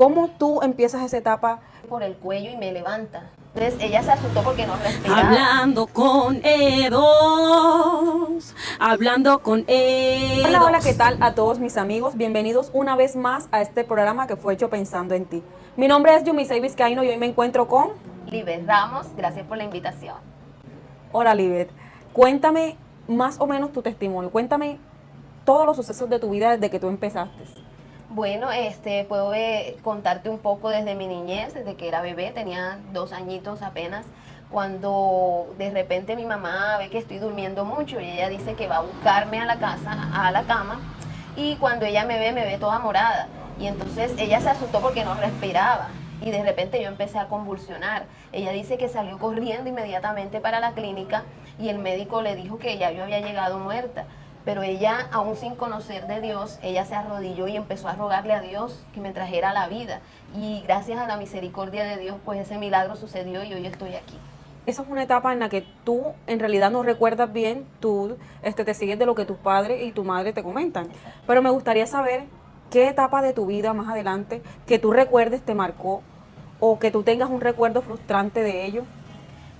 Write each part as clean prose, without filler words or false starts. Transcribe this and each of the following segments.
¿Cómo tú empiezas esa etapa? Por el cuello y me levanta. Entonces ella se asustó porque no respiraba. Hablando con E2, hablando con E2. Hola, hola, ¿qué tal a todos mis amigos? Bienvenidos una vez más a este programa que fue hecho pensando en ti. Mi nombre es Yumisei Vizcaíno y hoy me encuentro con... Libet Ramos, gracias por la invitación. Hola, Libet. Cuéntame más o menos tu testimonio. Cuéntame todos los sucesos de tu vida desde que tú empezaste. Bueno, puedo contarte un poco desde mi niñez, desde que era bebé, tenía 2 añitos apenas, cuando de repente mi mamá ve que estoy durmiendo mucho y ella dice que va a buscarme a la casa, a la cama, y cuando ella me ve toda morada. Y entonces ella se asustó porque no respiraba y de repente yo empecé a convulsionar. Ella dice que salió corriendo inmediatamente para la clínica y el médico le dijo que ya yo había llegado muerta. Pero ella, aún sin conocer de Dios, ella se arrodilló y empezó a rogarle a Dios que me trajera la vida. Y gracias a la misericordia de Dios, pues ese milagro sucedió y hoy estoy aquí. Esa es una etapa en la que tú en realidad no recuerdas bien, tú te sigues de lo que tus padres y tu madre te comentan. Pero me gustaría saber qué etapa de tu vida más adelante que tú recuerdes te marcó o que tú tengas un recuerdo frustrante de ello.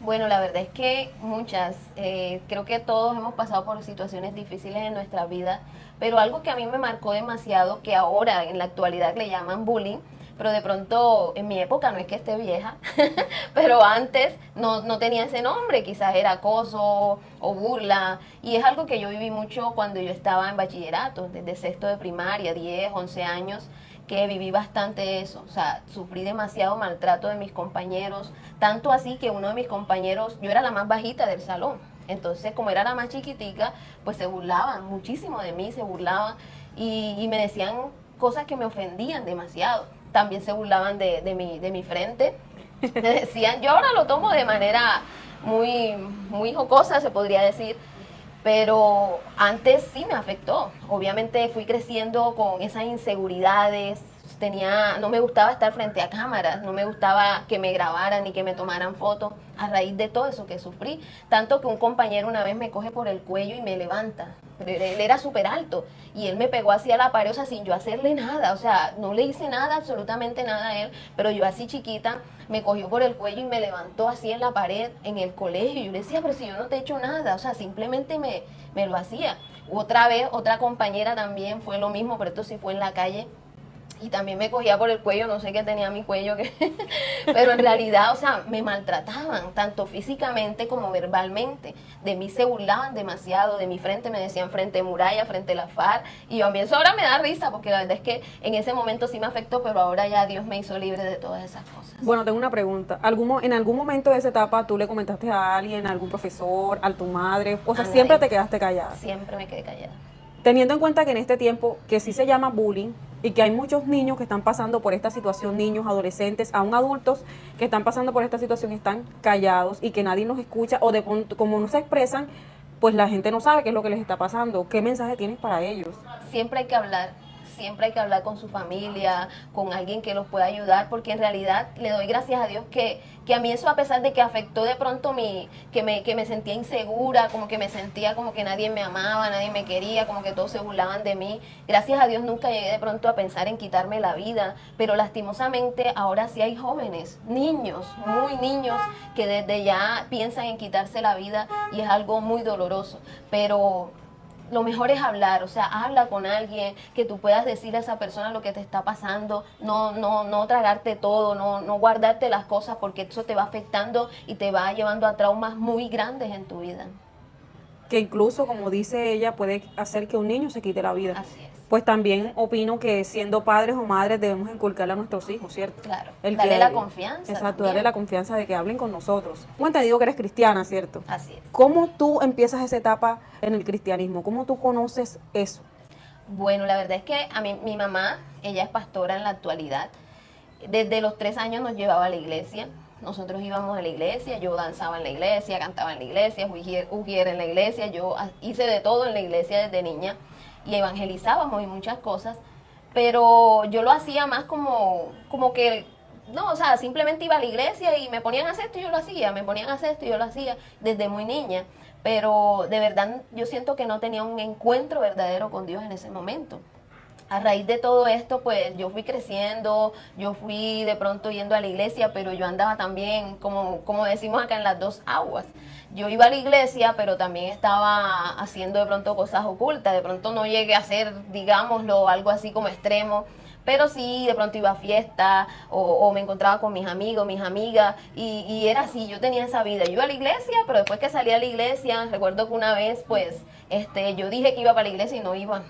Bueno, la verdad es que muchas, creo que todos hemos pasado por situaciones difíciles en nuestra vida, pero algo que a mí me marcó demasiado, que ahora en la actualidad le llaman bullying, pero de pronto en mi época, no es que esté vieja, pero antes no tenía ese nombre, quizás era acoso o burla, y es algo que yo viví mucho cuando yo estaba en bachillerato, desde sexto de primaria, 10, 11 años, que viví bastante eso, o sea, sufrí demasiado maltrato de mis compañeros, tanto así que uno de mis compañeros, yo era la más bajita del salón, entonces como era la más chiquitica, pues se burlaban muchísimo de mí, se burlaban y me decían cosas que me ofendían demasiado. También se burlaban de mi frente, me decían, yo ahora lo tomo de manera muy jocosa, se podría decir, pero antes sí me afectó. Obviamente fui creciendo con esas inseguridades, no me gustaba estar frente a cámaras, no me gustaba que me grabaran ni que me tomaran fotos a raíz de todo eso que sufrí. Tanto que un compañero una vez me coge por el cuello y me levanta. Pero él era súper alto y él me pegó así a la pared, o sea, sin yo hacerle nada, o sea, no le hice nada, absolutamente nada a él, pero yo así chiquita me cogió por el cuello y me levantó así en la pared en el colegio. Y yo le decía, pero si yo no te he hecho nada, o sea, simplemente me lo hacía. Otra vez, otra compañera también fue lo mismo, pero esto sí fue en la calle. Y también me cogía por el cuello, no sé qué tenía mi cuello, pero en realidad, o sea, me maltrataban, tanto físicamente como verbalmente. De mí se burlaban demasiado, de mi frente me decían frente muralla, frente la FARC, y a mí eso ahora me da risa, porque la verdad es que en ese momento sí me afectó, pero ahora ya Dios me hizo libre de todas esas cosas. Bueno, tengo una pregunta. ¿En algún momento de esa etapa tú le comentaste a alguien, a algún profesor, a tu madre? O sea, siempre te quedaste callada. Siempre me quedé callada. Teniendo en cuenta que en este tiempo, que sí se llama bullying, y que hay muchos niños que están pasando por esta situación, niños, adolescentes, aún adultos que están pasando por esta situación, están callados y que nadie nos escucha, o de pronto, como no se expresan, pues la gente no sabe qué es lo que les está pasando. ¿Qué mensaje tienes para ellos? Siempre hay que hablar con su familia, con alguien que los pueda ayudar, porque en realidad le doy gracias a Dios que a mí eso, a pesar de que afectó de pronto que me sentía insegura, como que me sentía como que nadie me amaba, nadie me quería, como que todos se burlaban de mí, gracias a Dios nunca llegué de pronto a pensar en quitarme la vida, pero lastimosamente ahora sí hay jóvenes, niños, muy niños, que desde ya piensan en quitarse la vida y es algo muy doloroso, pero lo mejor es hablar, o sea, habla con alguien, que tú puedas decirle a esa persona lo que te está pasando, no tragarte todo, no guardarte las cosas, porque eso te va afectando y te va llevando a traumas muy grandes en tu vida. Que incluso, como dice ella, puede hacer que un niño se quite la vida. Así es. Pues también opino que siendo padres o madres debemos inculcarle a nuestros hijos, ¿cierto? Claro, Darle la confianza. Exacto, también. darle la confianza de que hablen con nosotros. Tengo entendido que eres cristiana, ¿cierto? Así es. ¿Cómo tú empiezas esa etapa en el cristianismo? ¿Cómo tú conoces eso? Bueno, la verdad es que a mí, mi mamá, ella es pastora en la actualidad. Desde los 3 años nos llevaba a la iglesia. Nosotros íbamos a la iglesia, yo danzaba en la iglesia, cantaba en la iglesia, ujier en la iglesia, yo hice de todo en la iglesia desde niña y evangelizábamos y muchas cosas, pero yo lo hacía más como que, no, o sea, simplemente iba a la iglesia y me ponían a hacer esto y yo lo hacía, me ponían a hacer esto y yo lo hacía desde muy niña, pero de verdad yo siento que no tenía un encuentro verdadero con Dios en ese momento. A raíz de todo esto, pues yo fui creciendo, yo fui de pronto yendo a la iglesia, pero yo andaba también, como decimos acá, en las dos aguas. Yo iba a la iglesia, pero también estaba haciendo de pronto cosas ocultas. De pronto no llegué a hacer, digámoslo, algo así como extremo, pero sí, de pronto iba a fiestas o me encontraba con mis amigos, mis amigas, y era así, yo tenía esa vida. Yo iba a la iglesia, pero después que salí a la iglesia, recuerdo que una vez, pues, yo dije que iba para la iglesia y no iba.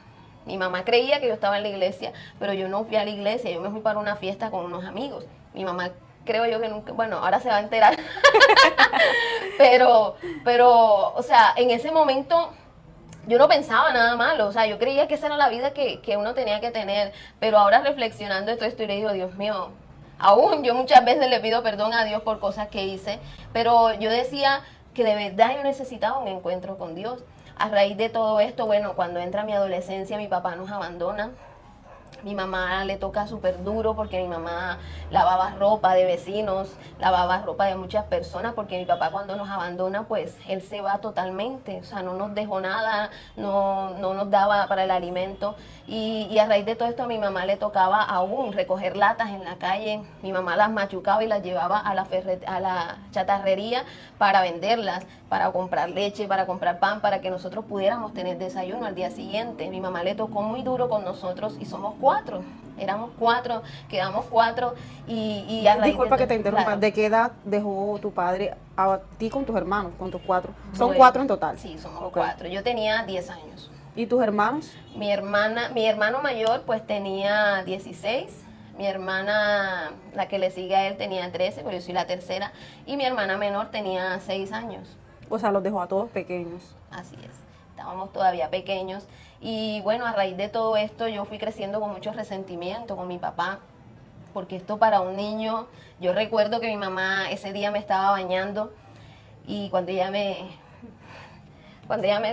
Mi mamá creía que yo estaba en la iglesia, pero yo no fui a la iglesia, yo me fui para una fiesta con unos amigos. Mi mamá creo yo que nunca, bueno, ahora se va a enterar. pero, o sea, en ese momento yo no pensaba nada malo, o sea, yo creía que esa era la vida que uno tenía que tener, pero ahora reflexionando todo esto y le digo, Dios mío, aún yo muchas veces le pido perdón a Dios por cosas que hice, pero yo decía que de verdad yo necesitaba un encuentro con Dios. A raíz de todo esto, bueno, cuando entra mi adolescencia, mi papá nos abandona. Mi mamá le toca súper duro porque mi mamá lavaba ropa de vecinos, lavaba ropa de muchas personas, porque mi papá cuando nos abandona, pues él se va totalmente, o sea, no nos dejó nada, no nos daba para el alimento. Y a raíz de todo esto a mi mamá le tocaba aún recoger latas en la calle. Mi mamá las machucaba y las llevaba a la chatarrería para venderlas, para comprar leche, para comprar pan, para que nosotros pudiéramos tener desayuno al día siguiente. Mi mamá le tocó muy duro con nosotros y somos cuatro. Éramos cuatro, quedamos cuatro y a raíz Disculpa de que te interrumpa, claro. ¿de qué edad dejó tu padre a ti con tus hermanos, con tus cuatro? Son Bueno, cuatro en total. Sí, somos Ok. cuatro. Yo tenía 10 años. ¿Y tus hermanos? Mi hermano mayor pues tenía 16, mi hermana, la que le sigue a él, tenía 13, pero yo soy la tercera, y mi hermana menor tenía 6 años. O sea, los dejó a todos pequeños. Así es, estábamos todavía pequeños y bueno, a raíz de todo esto yo fui creciendo con mucho resentimiento con mi papá, porque esto para un niño, yo recuerdo que mi mamá ese día me estaba bañando y cuando ella me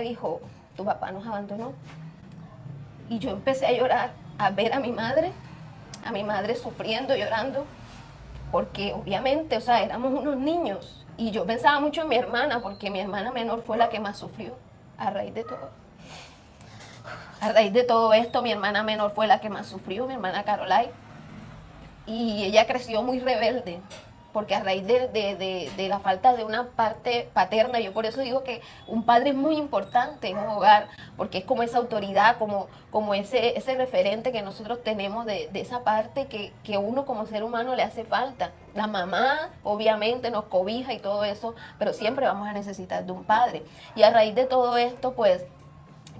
dijo, tu papá nos abandonó, y yo empecé a llorar, a ver a mi madre sufriendo, llorando, porque obviamente, o sea, éramos unos niños y yo pensaba mucho en mi hermana, porque mi hermana menor fue la que más sufrió a raíz de todo. A raíz de todo esto, mi hermana menor fue la que más sufrió, mi hermana Caroline, y ella creció muy rebelde, porque a raíz de la falta de una parte paterna, yo por eso digo que un padre es muy importante en un hogar, porque es como esa autoridad, como ese referente que nosotros tenemos de esa parte que uno como ser humano le hace falta. La mamá obviamente nos cobija y todo eso, pero siempre vamos a necesitar de un padre. Y a raíz de todo esto, pues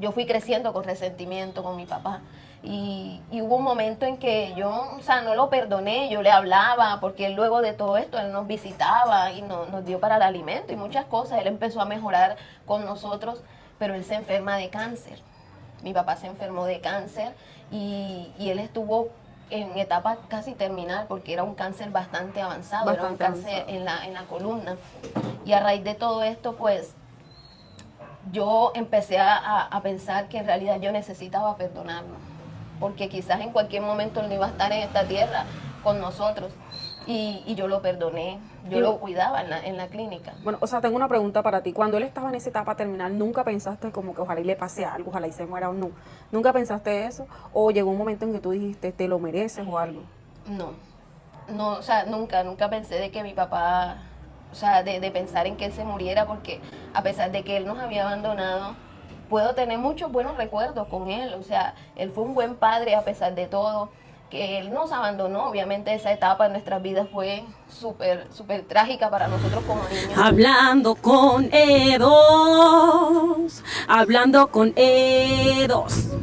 yo fui creciendo con resentimiento con mi papá. Y hubo un momento en que yo, o sea, no lo perdoné, yo le hablaba, porque él luego de todo esto, él nos visitaba y nos dio para el alimento y muchas cosas, él empezó a mejorar con nosotros, pero él se enferma de cáncer. Mi papá se enfermó de cáncer y él estuvo en etapa casi terminal, porque era un cáncer bastante avanzado, era un cáncer en la columna. Y a raíz de todo esto, pues, yo empecé a pensar que en realidad yo necesitaba perdonarlo, porque quizás en cualquier momento él no iba a estar en esta tierra con nosotros, y yo lo perdoné, yo lo cuidaba en la clínica. Bueno, o sea, tengo una pregunta para ti. Cuando él estaba en esa etapa terminal, ¿nunca pensaste como que ojalá y le pase algo, ojalá y se muera o no? ¿Nunca pensaste eso? ¿O llegó un momento en que tú dijiste, te lo mereces o algo? No, o sea, nunca pensé de que mi papá, o sea, de pensar en que él se muriera, porque a pesar de que él nos había abandonado, puedo tener muchos buenos recuerdos con él. O sea, él fue un buen padre a pesar de todo, que él nos abandonó. Obviamente esa etapa en nuestras vidas fue súper trágica para nosotros como niños. Hablando con E2, hablando con E2.